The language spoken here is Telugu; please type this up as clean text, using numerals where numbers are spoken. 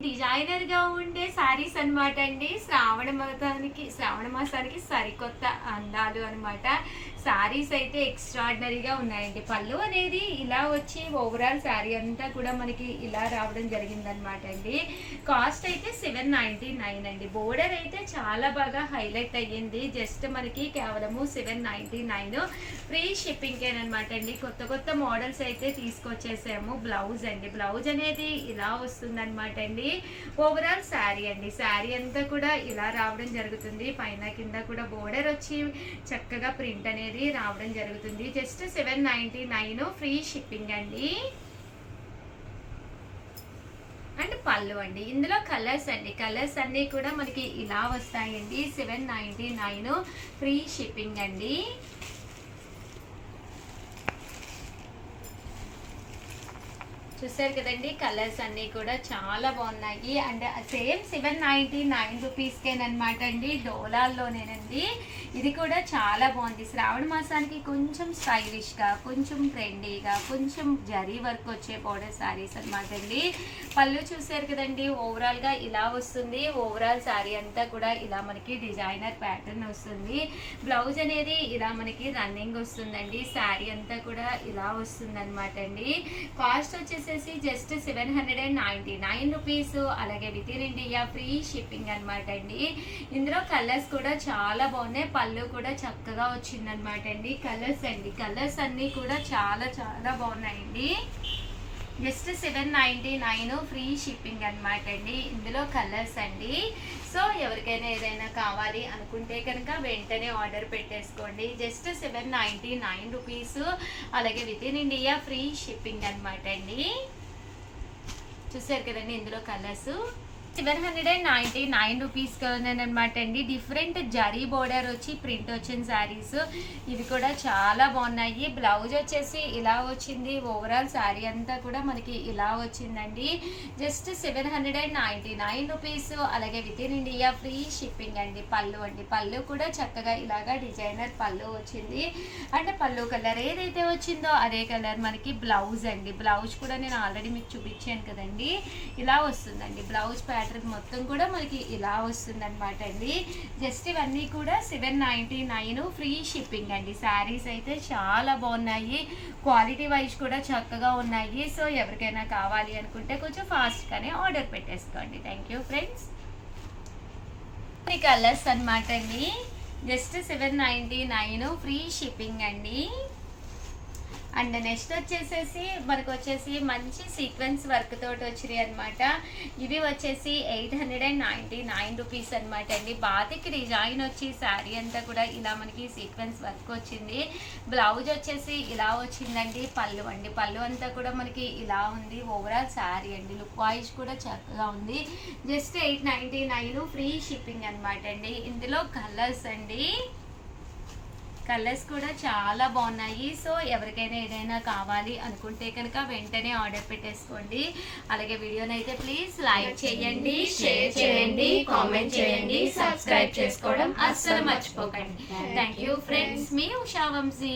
డిజైనర్ గా ఉండే శారీస్ అనమాట అండి. శ్రావణ మాసానికి సరికొత్త అందాలు అనమాట. శారీస్ అయితే ఎక్స్ట్రాడినరీగా ఉన్నాయండి. పళ్ళు అనేది ఇలా వచ్చి ఓవరాల్ శారీ అంతా కూడా మనకి ఇలా రావడం జరిగిందనమాట అండి. కాస్ట్ అయితే 799 అండి. బోర్డర్ అయితే చాలా బాగా హైలైట్ అయ్యింది. జస్ట్ మనకి కేవలము 799 ఫ్రీ షిప్పింగ్ అనమాట అండి. కొత్త కొత్త మోడల్స్ అయితే తీసుకొచ్చేసాము. బ్లౌజ్ అండి, బ్లౌజ్ అనేది ఇలా వస్తుంది అనమాట అండి. ఓవరాల్ శారీ అండి, శారీ అంతా కూడా ఇలా రావడం జరుగుతుంది. పైన కింద కూడా బోర్డర్ వచ్చి చక్కగా ప్రింట్ అనేది రావడం జరుగుతుంది. జస్ట్ 799 ఫ్రీ షిప్పింగ్ అండి. అండ్ పళ్ళు అండి, ఇందులో కలర్స్ అండి, కలర్స్ అన్నీ కూడా మనకి ఇలా వస్తాయండి. 799 ఫ్రీ షిప్పింగ్ అండి. చూసారు కదండి, కలర్స్ అన్నీ కూడా చాలా బాగున్నాయి. అండ్ సేమ్ 799 రూపీస్కేనమాట అండి. డోలాల్లోనేనండి. ఇది కూడా చాలా బాగుంది. శ్రావణ మాసానికి కొంచెం స్టైలిష్గా, కొంచెం ట్రెండీగా, కొంచెం జరీ వర్క్ వచ్చే పౌడర్ శారీస్ అనమాట అండి. పళ్ళు చూసారు కదండి, ఓవరాల్గా ఇలా వస్తుంది. ఓవరాల్ శారీ అంతా కూడా ఇలా మనకి డిజైనర్ ప్యాటర్న్ వస్తుంది. బ్లౌజ్ అనేది ఇలా మనకి రన్నింగ్ వస్తుందండి. శారీ అంతా కూడా ఇలా వస్తుంది అనమాట అండి. కాస్ట్ వచ్చేసి జస్ట్ 799 రూపీస్. అలాగే within India free shipping అనమాట అండి. ఇందులో కలర్స్ కూడా చాలా బాగున్నాయి. పళ్ళు కూడా చక్కగా వచ్చిందనమాట అండి. కలర్స్ అండి, కలర్స్ అన్నీ కూడా చాలా చాలా బాగున్నాయండి. జస్ట్ 799 ఫ్రీ షిప్పింగ్ అనమాట అండి. ఇందులో కలర్స్ అండి. సో ఎవరికైనా ఏదైనా కావాలి అనుకుంటే కనుక వెంటనే ఆర్డర్ పెట్టేసుకోండి. Just 799 rupees. అలాగే within India free shipping అనమాట అండి. చూసారు కదండి, ఇందులో కలర్స్ 799 రూపీస్ అనమాట అండి. డిఫరెంట్ జరీ బోర్డర్ వచ్చి ప్రింట్ వచ్చిన శారీస్ ఇవి కూడా చాలా బాగున్నాయి. బ్లౌజ్ వచ్చేసి ఇలా వచ్చింది. ఓవరాల్ శారీ అంతా కూడా మనకి ఇలా వచ్చిందండి. Just 799 rupees. అలాగే within India free shipping అండి. పళ్ళు అండి, పళ్ళు కూడా చక్కగా ఇలాగా డిజైనర్ పళ్ళు వచ్చింది. అంటే పళ్ళు కలర్ ఏదైతే వచ్చిందో అదే కలర్ మనకి బ్లౌజ్ అండి. బ్లౌజ్ కూడా నేను ఆల్రెడీ మీకు చూపించాను కదండి, ఇలా వస్తుందండి. బ్లౌజ్ ప్యాటర్న్ మొత్తం కూడా మనకి ఇలా వస్తుంది అనమాట అండి. జస్ట్ ఇవన్నీ కూడా 799 ఫ్రీ షిప్పింగ్ అండి. శారీస్ అయితే చాలా బాగున్నాయి. క్వాలిటీ వైజ్ కూడా చక్కగా ఉన్నాయి. సో ఎవరికైనా కావాలి అనుకుంటే కొంచెం ఫాస్ట్గానే ఆర్డర్ పెట్టేసుకోండి. Thank you friends. కలర్స్ అనమాట అండి. జస్ట్ 799 ఫ్రీ షిప్పింగ్ అండి. అండ్ నెక్స్ట్ వచ్చేసేసి మనకు వచ్చేసి మంచి సీక్వెన్స్ వర్క్ తోటి వచ్చినాయి అనమాట. ఇవి వచ్చేసి 899 రూపీస్ అనమాట అండి. బాతిక్ డిజైన్ వచ్చి శారీ అంతా కూడా ఇలా మనకి సీక్వెన్స్ వర్క్ వచ్చింది. బ్లౌజ్ వచ్చేసి ఇలా వచ్చిందండి. పళ్ళు అండి, పళ్ళు అంతా కూడా మనకి ఇలా ఉంది. ఓవరాల్ శారీ అండి, లుక్ వైజ్ కూడా చక్కగా ఉంది. జస్ట్ 899 ఫ్రీ షిప్పింగ్ అనమాట అండి. ఇందులో కలర్స్ అండి, కలర్స్ కూడా చాలా బాగున్నాయి. సో ఎవరికైనా ఏదైనా కావాలి అనుకుంటే కనుక వెంటనే ఆర్డర్ పెట్టేసుకోండి. అలాగే వీడియోని అయితే ప్లీజ్ లైక్ చేయండి, షేర్ చేయండి, కామెంట్ చేయండి, సబ్స్క్రైబ్ చేసుకోవడం అస్సలు మర్చిపోకండి. Thank you friends. మీ ఉషా వంశీ.